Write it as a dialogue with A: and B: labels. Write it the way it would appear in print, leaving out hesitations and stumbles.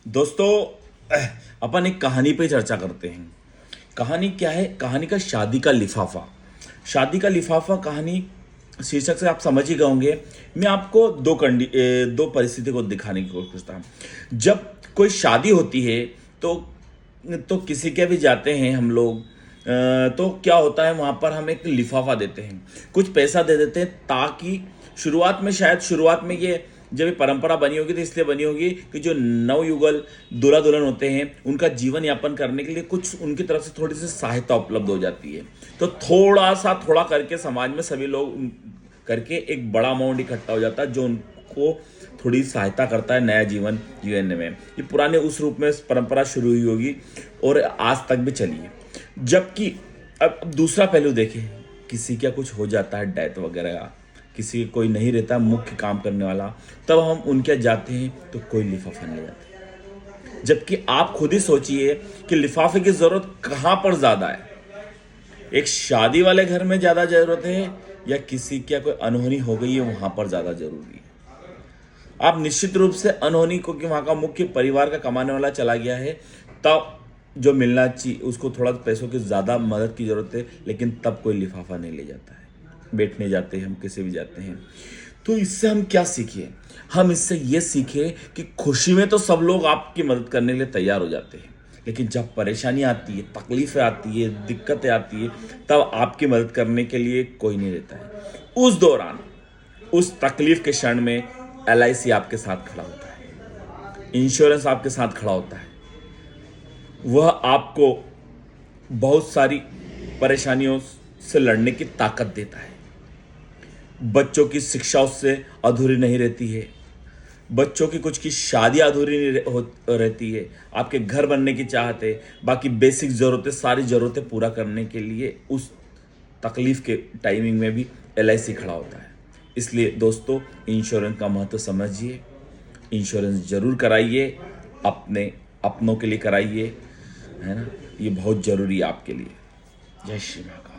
A: दोस्तों, अपन एक कहानी पे चर्चा करते हैं। कहानी क्या है? कहानी का शादी का लिफाफा। शादी का लिफाफा कहानी शीर्षक से आप समझ ही गए होंगे। मैं आपको दो परिस्थिति को दिखाने की कोशिश करता हूँ। जब कोई शादी होती है तो किसी के भी जाते हैं हम लोग, तो क्या होता है वहाँ पर हम एक लिफाफा देते हैं, कुछ पैसा दे देते हैं, ताकि शुरुआत में ये जब ये परंपरा बनी होगी तो इसलिए बनी होगी कि जो नवयुगल दूल्हा दुल्हन होते हैं उनका जीवन यापन करने के लिए कुछ उनकी तरफ से थोड़ी सी सहायता उपलब्ध हो जाती है। तो थोड़ा करके समाज में सभी लोग करके एक बड़ा अमाउंट इकट्ठा हो जाता है जो उनको थोड़ी सहायता करता है नया जीवन जीने में। ये पुराने उस रूप में परंपरा शुरू हुई होगी और आज तक भी चली है। जबकि अब दूसरा पहलू देखें, किसी का कुछ हो जाता है, डेथ वगैरह, किसी कोई नहीं रहता मुख्य काम करने वाला, तब हम उनके जाते हैं तो कोई लिफाफा नहीं जाता। जबकि आप खुद ही सोचिए कि लिफाफे की जरूरत कहां पर ज्यादा है। एक शादी वाले घर में ज्यादा जरूरत है या किसी क्या कोई अनहोनी हो गई है वहां पर ज्यादा जरूरी है? आप निश्चित रूप से अनहोनी को कि वहां का मुख्य परिवार का कमाने वाला चला गया है, तब जो मिलना चाहिए उसको थोड़ा पैसों की ज्यादा मदद की जरूरत है, लेकिन तब कोई लिफाफा नहीं ले जाता है। बैठने जाते हैं हम, किसी भी जाते हैं। तो इससे हम क्या सीखे? हम इससे ये सीखे कि खुशी में तो सब लोग आपकी मदद करने के लिए तैयार हो जाते हैं, लेकिन जब परेशानी आती है, तकलीफें आती है, दिक्कतें आती है, तब आपकी मदद करने के लिए कोई नहीं रहता है। उस दौरान, उस तकलीफ के क्षण में LIC आपके साथ खड़ा होता है, इंश्योरेंस आपके साथ खड़ा होता है। वह आपको बहुत सारी परेशानियों से लड़ने की ताकत देता है। बच्चों की शिक्षा उससे अधूरी नहीं रहती है, बच्चों की कुछ की शादी अधूरी नहीं रहती है, आपके घर बनने की चाहत है, बाकी बेसिक जरूरतें, सारी जरूरतें पूरा करने के लिए उस तकलीफ के टाइमिंग में भी LIC खड़ा होता है। इसलिए दोस्तों, इंश्योरेंस का महत्व समझिए, इंश्योरेंस जरूर कराइए, अपने अपनों के लिए कराइए, है ना। ये बहुत जरूरी है आपके लिए। जय श्री महाकाल।